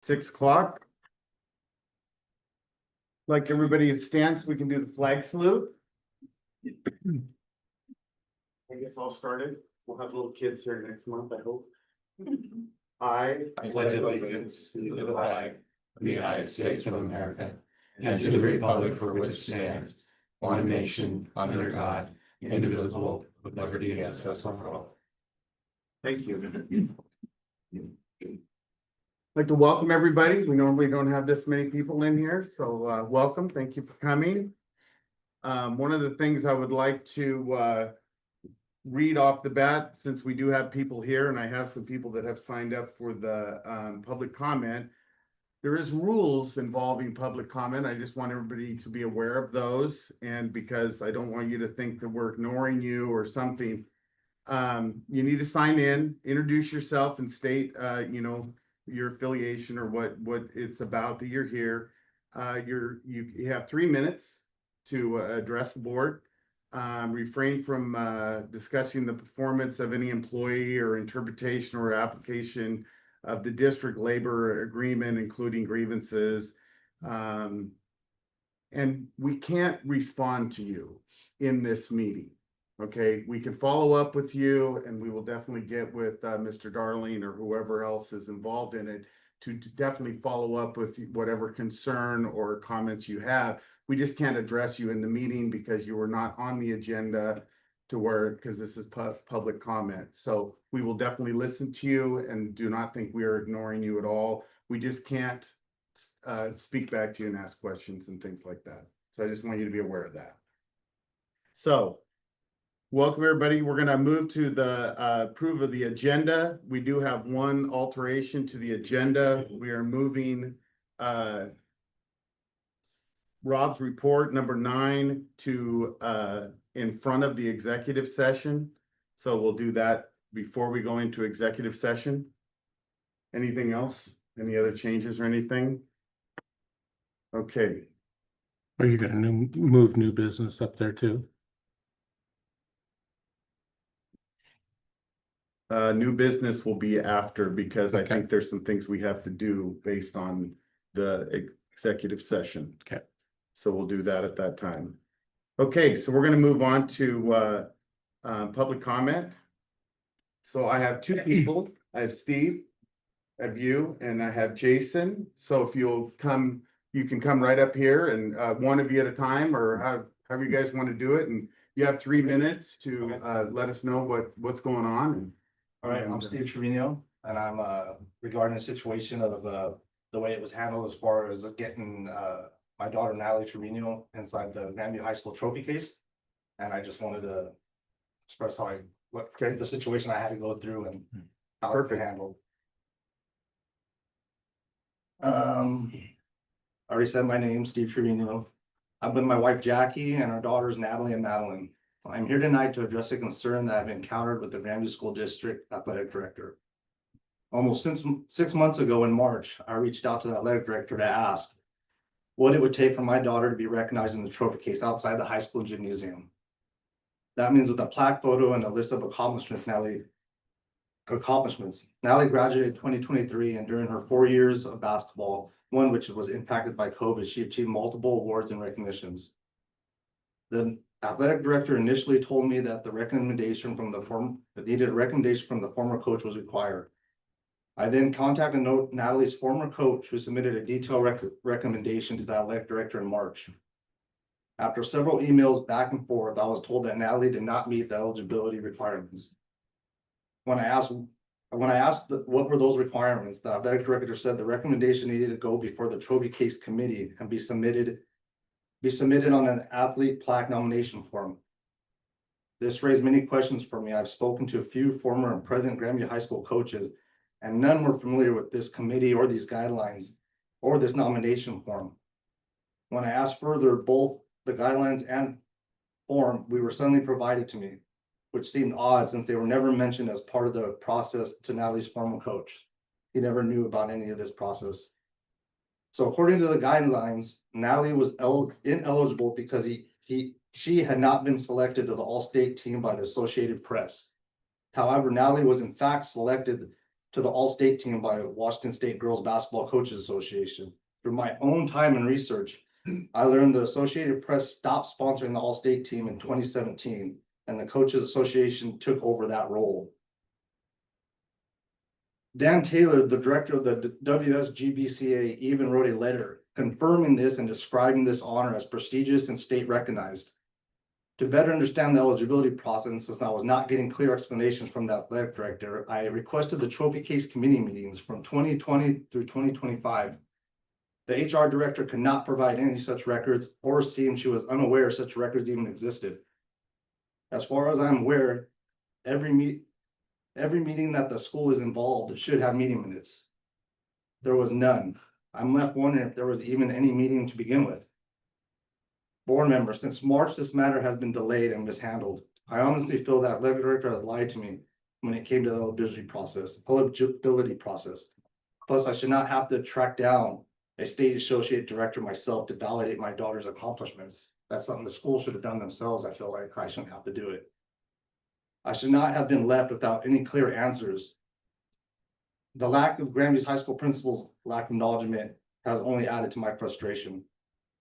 6 o'clock. Like everybody stands, we can do the flag salute. I guess I'll start it. We'll have little kids here next month, I hope. I pledge allegiance to the flag of the United States of America and to the republic for which it stands, one nation, under God, indivisible, with liberty and justice for all. Thank you. I'd like to welcome everybody. We normally don't have this many people in here, so welcome. Thank you for coming. One of the things I would like to read off the bat, since we do have people here, and I have some people that have signed up for the public comment. There is rules involving public comment. I just want everybody to be aware of those, and because I don't want you to think that we're ignoring you or something. You need to sign in, introduce yourself, and state your affiliation or what it's about that you're here. You have 3 minutes to address the board. Refrain from discussing the performance of any employee or interpretation or application of the district labor agreement, including grievances. And we can't respond to you in this meeting. Okay, we can follow up with you, and we will definitely get with Mr. Darling or whoever else is involved in it to definitely follow up with whatever concern or comments you have. We just can't address you in the meeting because you were not on the agenda because this is public comment. So we will definitely listen to you and do not think we are ignoring you at all. We just can't speak back to you and ask questions and things like that. So I just want you to be aware of that. So welcome everybody. We're going to move to the approve of the agenda. We do have one alteration to the agenda. We are moving Rob's report number 9 to in front of the executive session. So we'll do that before we go into executive session. Anything else? Any other changes or anything? Okay. Are you going to move new business up there too? New business will be after, because I think there's some things we have to do based on the executive session. Okay. So we'll do that at that time. Okay, so we're going to move on to public comment. So I have 2 people. I have Steve, I have you, and I have Jason. So if you'll come, you can come right up here, and one of you at a time, or however you guys want to do it. And you have 3 minutes to let us know what's going on. All right, I'm Steve Trevino, and I'm regarding the situation of the way it was handled as far as getting my daughter Natalie Trevino inside the Grandview High School trophy case. And I just wanted to express how the situation I had to go through and how it was handled. I already said my name, Steve Trevino. I'm with my wife Jackie and our daughters Natalie and Madeline. I'm here tonight to address a concern that I've encountered with the Grandview School District Athletic Director. Almost since 6 months ago in March, I reached out to the athletic director to ask what it would take for my daughter to be recognized in the trophy case outside the high school gymnasium. That means with a plaque photo and a list of accomplishments. Natalie graduated in 2023, and during her 4 years of basketball, one which was impacted by COVID, she achieved multiple awards and recognitions. The athletic director initially told me that the recommendation from the former coach was required. I then contacted Natalie's former coach, who submitted a detailed recommendation to the athletic director in March. After several emails back and forth, I was told that Natalie did not meet the eligibility requirements. When I asked what were those requirements, the athletic director said the recommendation needed to go before the trophy case committee and be submitted on an athlete plaque nomination form. This raised many questions for me. I've spoken to a few former and present Grandview High School coaches, and none were familiar with this committee or these guidelines or this nomination form. When I asked further, both the guidelines and form were suddenly provided to me, which seemed odd since they were never mentioned as part of the process to Natalie's former coach. He never knew about any of this process. So according to the guidelines, Natalie was ineligible because she had not been selected to the all-state team by the Associated Press. However, Natalie was in fact selected to the All-State team by Washington State Girls Basketball Coaches Association. Through my own time and research, I learned the Associated Press stopped sponsoring the All-State team in 2017, and the Coaches Association took over that role. Dan Taylor, the director of the WSGBCA, even wrote a letter confirming this and describing this honor as prestigious and state recognized. To better understand the eligibility process, since I was not getting clear explanations from the athletic director, I requested the trophy case committee meetings from 2020 through 2025. The HR director could not provide any such records or seemed she was unaware such records even existed. As far as I'm aware, every meeting that the school is involved should have meeting minutes. There was none. I'm left wondering if there was even any meeting to begin with. Board members, since March, this matter has been delayed and mishandled. I honestly feel that athletic director has lied to me when it came to the eligibility process. Plus, I should not have to track down a state associate director myself to validate my daughter's accomplishments. That's something the school should have done themselves. I feel like I shouldn't have to do it. I should not have been left without any clear answers. The lack of Grandview's high school principals' lack of acknowledgement has only added to my frustration.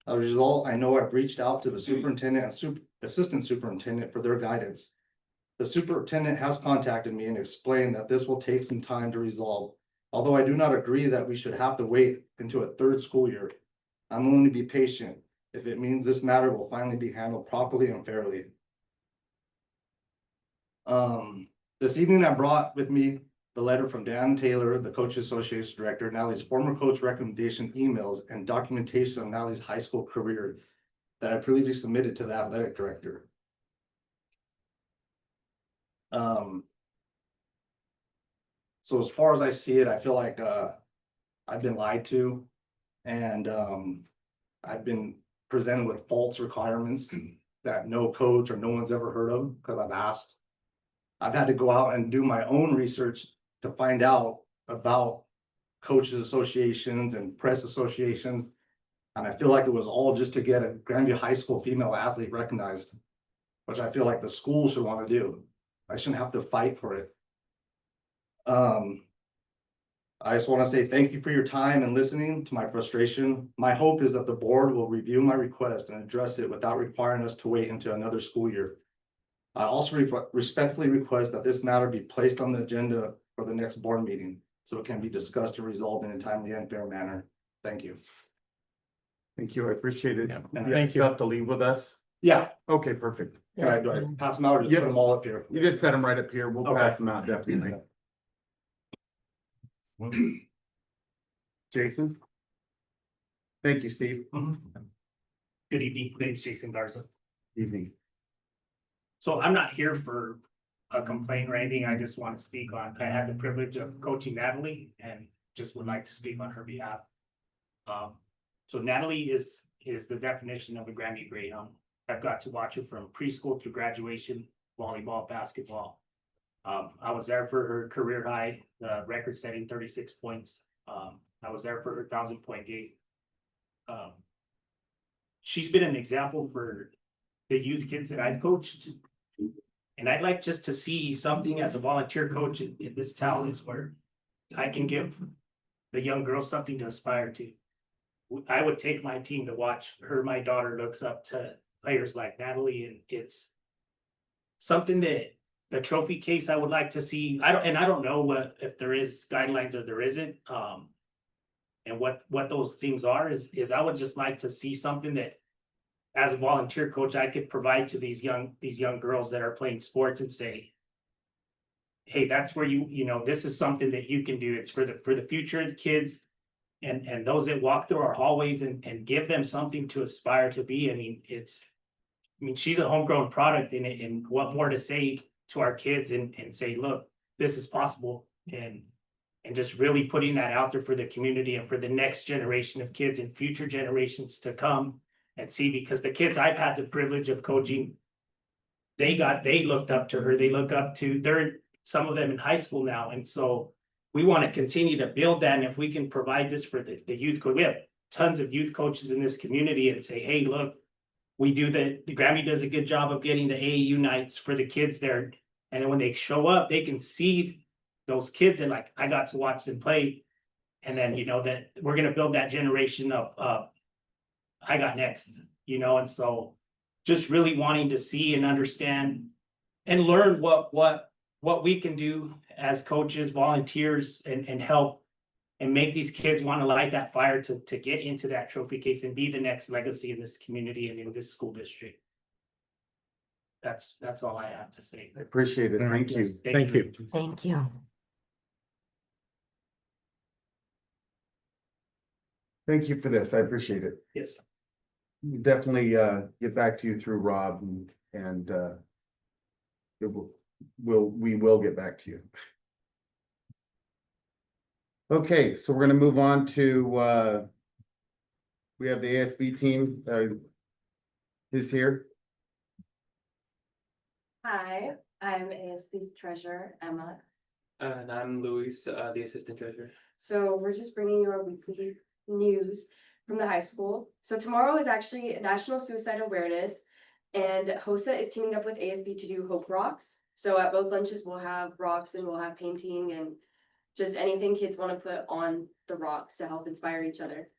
As a result, I know I've reached out to the superintendent and assistant superintendent for their guidance. The superintendent has contacted me and explained that this will take some time to resolve. Although I do not agree that we should have to wait into a third school year, I'm willing to be patient if it means this matter will finally be handled properly and fairly. This evening I brought with me the letter from Dan Taylor, the Coaches Association Director, Natalie's former coach recommendation emails and documentation of Natalie's high school career that I previously submitted to the athletic director. So as far as I see it, I feel like I've been lied to, and I've been presented with false requirements that no coach or no one's ever heard of because I've asked. I've had to go out and do my own research to find out about coaches associations and press associations. And I feel like it was all just to get a Grandview High School female athlete recognized, which I feel like the school should want to do. I shouldn't have to fight for it. I just want to say thank you for your time and listening to my frustration. My hope is that the board will review my request and address it without requiring us to wait into another school year. I also respectfully request that this matter be placed on the agenda for the next board meeting so it can be discussed and resolved in a timely and fair manner. Thank you. Thank you. I appreciate it. Yeah, You have thank you. stuff to leave with us? Yeah. Okay, perfect. Do I pass them out or just Yep. put them all up here? You just set them right up here. We'll Okay. pass them out definitely. Jason? Thank you, Steve. Good evening, my name's Jason Garza. Evening. So I'm not here for a complaint or anything. I just want to speak on, I had the privilege of coaching Natalie and just would like to speak on her behalf. So Natalie is the definition of a Grandview Greyhound. I've got to watch her from preschool through graduation, volleyball, basketball. I was there for her career high, the record setting 36 points. I was there for her 1,000-point game. She's been an example for the youth kids that I've coached. And I'd like just to see something as a volunteer coach in this town is where I can give the young girls something to aspire to. I would take my team to watch her. My daughter looks up to players like Natalie, and it's something that the trophy case I would like to see. I don't know if there is guidelines or there isn't. And what those things are is I would just like to see something that as a volunteer coach, I could provide to these young girls that are playing sports and say, hey, that's where you know, this is something that you can do. It's for the future of the kids and those that walk through our hallways and give them something to aspire to be. I mean, she's a homegrown product and what more to say to our kids and say, look, this is possible and just really putting that out there for the community and for the next generation of kids and future generations to come and see, because the kids I've had the privilege of coaching, they looked up to her. They look up to some of them in high school now. And so we want to continue to build that. And if we can provide this for the youth, we have tons of youth coaches in this community and say, hey, look, we do the Grandview does a good job of getting the AAU nights for the kids there. And then when they show up, they can see those kids and like, I got to watch them play. And then, you know, that we're gonna build that generation of I got next, you know, and so just really wanting to see and understand and learn what we can do as coaches, volunteers, and help and make these kids want to light that fire to get into that trophy case and be the next legacy in this community and in this school district. That's all I have to say. I appreciate it. Thank you. Yes, Thank you. Thank you. Thank you for this. I appreciate it. Yes. Definitely get back to you through Rob and we will get back to you. Okay, so we're gonna move on to we have the ASB team is here. Hi, I'm ASB Treasurer Emma. And I'm Luis, the Assistant Treasurer. So we're just bringing you our weekly news from the high school. So tomorrow is actually National Suicide Awareness, and HOSA is teaming up with ASB to do Hope Rocks. So at both lunches, we'll have rocks and we'll have painting and just anything kids want to put on the rocks to help inspire each other.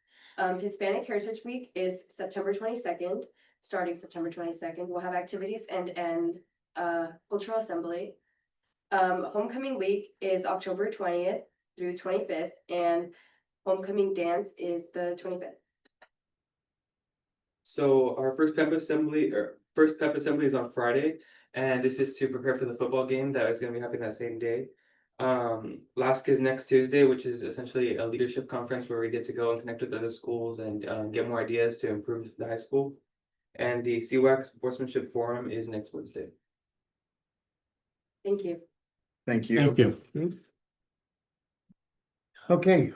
Hispanic Heritage Week is September 22nd, starting September 22nd. We'll have activities and cultural assembly. Homecoming Week is October 20th through 25th, and homecoming dance is the 25th. So our first pep assembly is on Friday, and this is to prepare for the football game that is going to be happening that same day. LASK is next Tuesday, which is essentially a leadership conference where we get to go and connect with other schools and get more ideas to improve the high school. And the CWAC Sportsmanship Forum is next Wednesday. Thank you. Thank you. Thank you. Okay,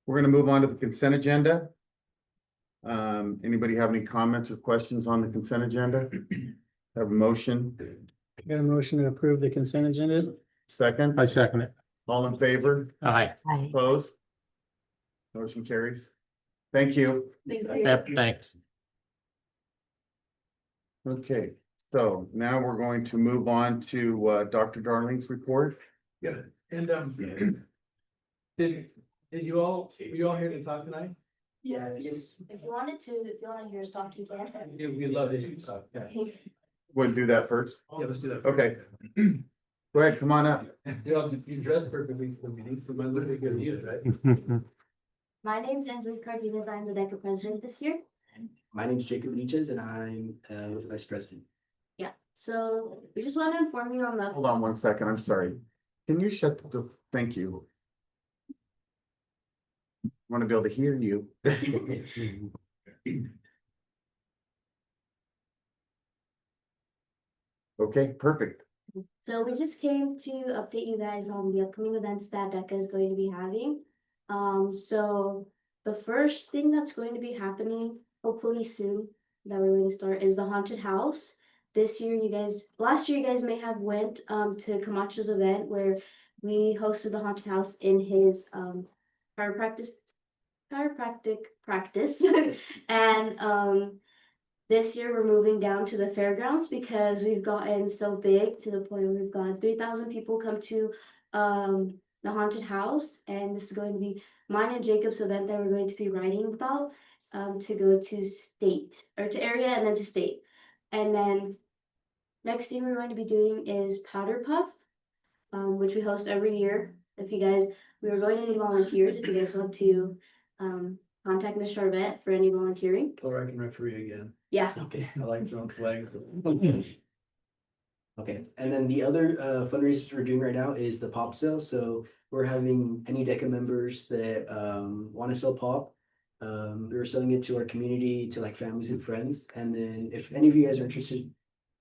we're gonna move on to the consent agenda. Anybody have any comments or questions on the consent agenda? Have a motion, Got a motion to approve the consent agenda? second, I second it. all in favor, Aye. Hi. opposed? Motion carries. Thank you. Thank you. Yep, thanks. Okay, so now we're going to move on to Dr. Darling's report. Yeah, and did you all, were you all here to talk tonight? Yeah, just if you wanted to hear us talk, you can. Yeah, we'd love to hear you talk, yeah. We'll do that first. Yeah, let's do that. Okay. Go ahead, come on up. You know, you dressed perfectly for the meeting, so it might look good to you, right? My name's Angelique Cardenas. I'm the DECA president this year. My name's Jacob Leaches and I'm vice president. Yeah, so we just want to inform you on the. Hold on one second, I'm sorry. Can you shut the, thank you. Want to be able to hear you. Okay, perfect. So we just came to update you guys on the upcoming events that DECA is going to be having. So the first thing that's going to be happening, hopefully soon, that we're going to start is the haunted house. This year, last year you guys may have went to Camacho's event where we hosted the haunted house in his chiropractic practice. And this year we're moving down to the fairgrounds because we've gotten so big to the point where we've gotten 3,000 people come to the haunted house, and this is going to be mine and Jacob's event that we're going to be writing about to go to state or to area and then to state. And then next thing we're going to be doing is powder puff, which we host every year. If you guys, we were going to need volunteers if you guys want to contact Ms. Charvette for any volunteering. Or I can referee again. Yeah. Okay. I like throwing flags. Okay, and then the other fundraisers we're doing right now is the pop sale. So we're having any DECA members that want to sell pop. We're selling it to our community, to like families and friends. And then if any of you guys are interested,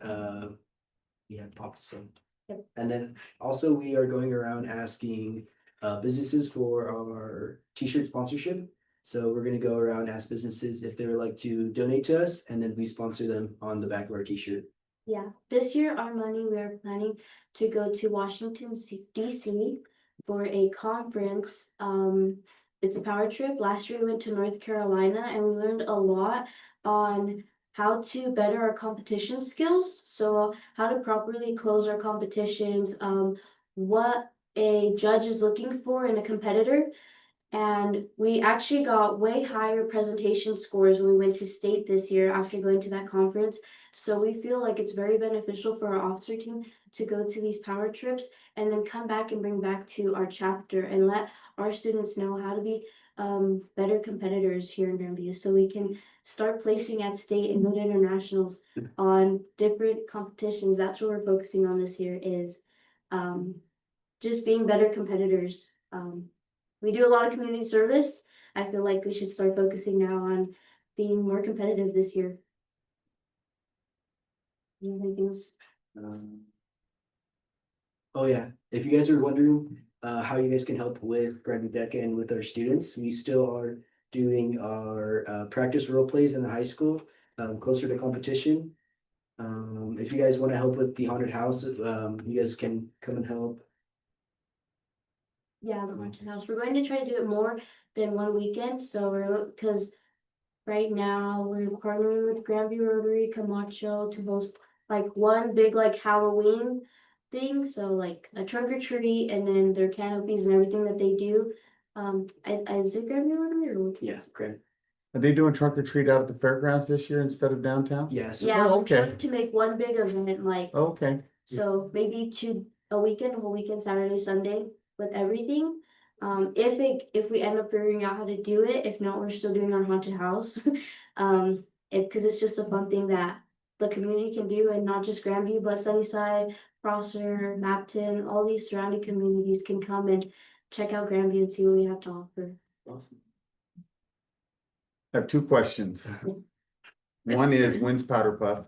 we have pop to sell. Yep. And then also we are going around asking businesses for our t-shirt sponsorship. So we're gonna go around, ask businesses if they would like to donate to us, and then we sponsor them on the back of our t-shirt. Yeah, this year our money, we are planning to go to Washington DC for a conference. It's a power trip. Last year we went to North Carolina and we learned a lot on how to better our competition skills. So how to properly close our competitions, what a judge is looking for in a competitor. And we actually got way higher presentation scores when we went to state this year after going to that conference. So we feel like it's very beneficial for our officer team to go to these power trips and then come back and bring back to our chapter and let our students know how to be better competitors here in Grandview, so we can start placing at state and go to internationals on different competitions. That's what we're focusing on this year, is just being better competitors. We do a lot of community service. I feel like we should start focusing now on being more competitive this year. You have anything else? Oh yeah, if you guys are wondering how you guys can help with Grandview DECA and with our students, we still are doing our practice role plays in the high school, closer to competition. If you guys want to help with the haunted house, you guys can come and help. Yeah, the haunted house. We're going to try to do it more than one weekend. So because right now we're partnering with Grandview Rotary Camacho to host like one big like Halloween thing. So like a trunk or treat, and then their canopies and everything that they do. Is it Grandview Rotary or what? Yeah, great. Are they doing trunk or treat out at the fairgrounds this year instead of downtown? Yes. Yeah, Oh, we're okay. trying to make one big event like Okay, so maybe a whole weekend, Saturday, Sunday with everything. If we end up figuring out how to do it, if not, we're still doing our haunted house. Because it's just a fun thing that the community can do, and not just Grandview, but Sunnyside, Prosser, Mapton, all these surrounding communities can come and check out Grandview and see what we have to offer. Awesome. I have two questions. One is, when's Powder Puff?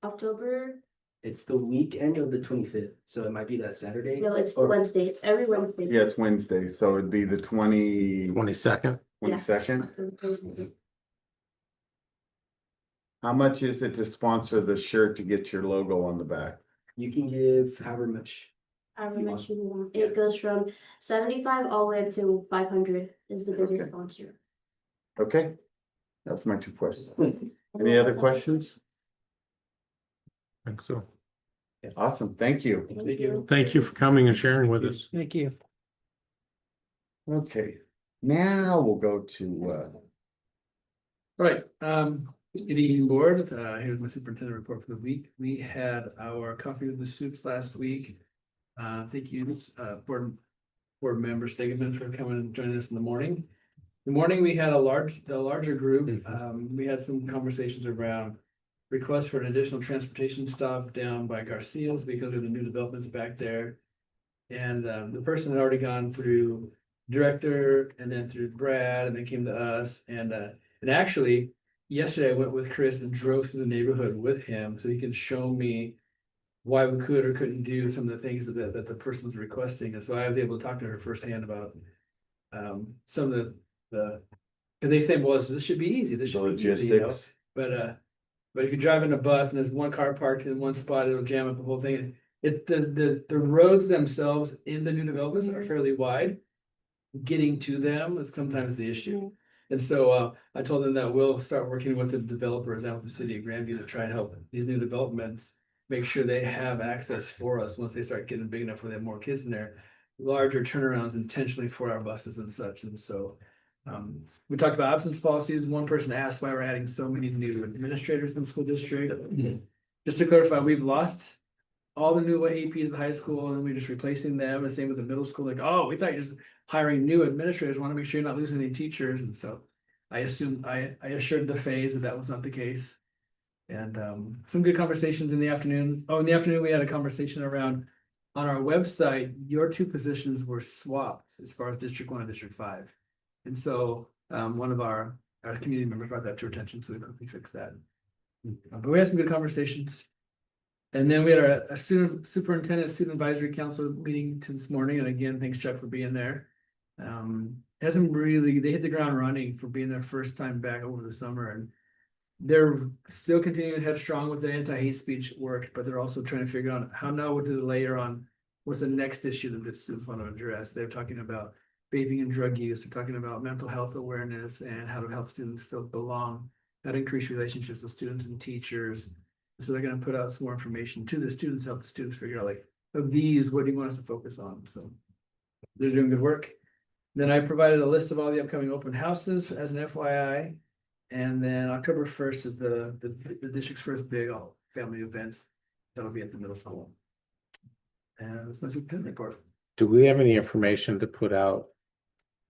October, It's the weekend of the 25th, so it might be that Saturday. no, it's Or- Wednesday. It's every Wednesday. Yeah, it's Wednesday, so it'd be the 22nd. 22nd. How much is it to sponsor the shirt to get your logo on the back? You can give however much. However You much you want. Yeah. It goes from 75 all the way up to 500 is the biggest Okay. sponsor. Okay, that's my two questions. Any other questions? I think so. Awesome, thank you. Thank you. Thank you for coming and sharing with us. Thank you. Okay, now we'll go to, Right, good evening, board. Here's my superintendent report for the week. We had our coffee with the soups last week. Thank you, board member Stegeman for coming and joining us in the morning. The morning, we had a larger group. We had some conversations around requests for an additional transportation stop down by Garcia's because of the new developments back there. And the person had already gone through director and then through Brad and then came to us. And actually, yesterday I went with Chris and drove through the neighborhood with him so he could show me why we could or couldn't do some of the things that the person was requesting. And so I was able to talk to her firsthand about some of the because they think, well, this should be easy. This should be easy, you know? logistics. But if you're driving a bus and there's one car parked in one spot, it'll jam up the whole thing. The roads themselves in the new developments are fairly wide. Getting to them is sometimes the issue. And so I told them that we'll start working with the developers out with the city of Grandview to try and help these new developments make sure they have access for us once they start getting big enough where they have more kids in there. Larger turnarounds intentionally for our buses and such. And so we talked about absence policies. One person asked why we're adding so many new administrators in the school district. Just to clarify, we've lost all the new APs at the high school and we're just replacing them. And same with the middle school. Like, oh, we thought you're just hiring new administrators. Want to make sure you're not losing any teachers. And so I assured the phase that was not the case. And some good conversations in the afternoon. Oh, in the afternoon, we had a conversation around on our website, your two positions were swapped as far as District 1 and District 5. And so one of our community members brought that to our attention, so we quickly fixed that. But we had some good conversations. And then we had a superintendent student advisory council meeting this morning. And again, thanks Chuck for being there. They hit the ground running for being their first time back over the summer. And they're still continuing to head strong with the anti-hate speech work, but they're also trying to figure out how now what to layer on what's the next issue that the students want to address. They're talking about vaping and drug use. They're talking about mental health awareness and how to help students feel belong, how to increase relationships with students and teachers. So they're going to put out some more information to the students, help the students figure out like, of these, what do you want us to focus on? So They're doing good work. Then I provided a list of all the upcoming open houses as an FYI. And then October 1st is the district's first big family event. That'll be at the middle school. And that's my superintendent report. Do we have any information to put out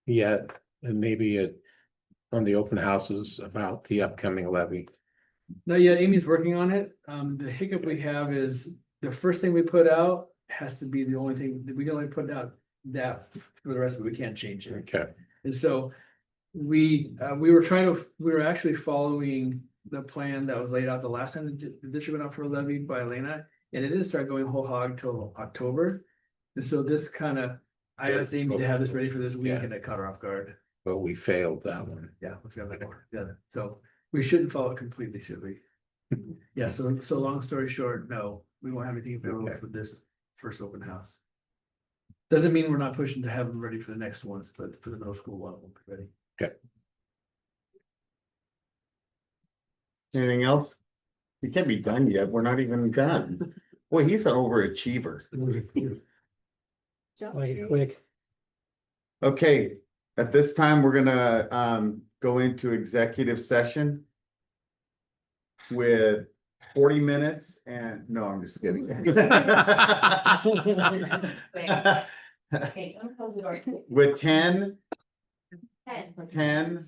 yet? And maybe on the open houses about the upcoming levy? No, yeah, Amy's working on it. The hiccup we have is the first thing we put out has to be the only thing that we can only put out that for the rest of it, we can't change it. Okay, And so we were actually following the plan that was laid out the last time the district went out for a levy by Elena, and it didn't start going whole hog till October. And so this kind of, I asked Amy to have this ready for this week, Yeah. and it caught her off guard. but we failed that one. Yeah, let's go that more. Yeah, so we shouldn't follow it completely, should we? Yeah, so long story short, no, we won't have anything available Okay. for this first open house. Doesn't mean we're not pushing to have them ready for the next ones, but for the middle school one, we'll be ready. Anything else? We can't be done yet. We're not even done. Boy, he's an overachiever. Quick. Okay, at this time, we're gonna go into executive session with 40 minutes and, no, I'm just kidding. Okay, I'm close the door. With 10, 10. 10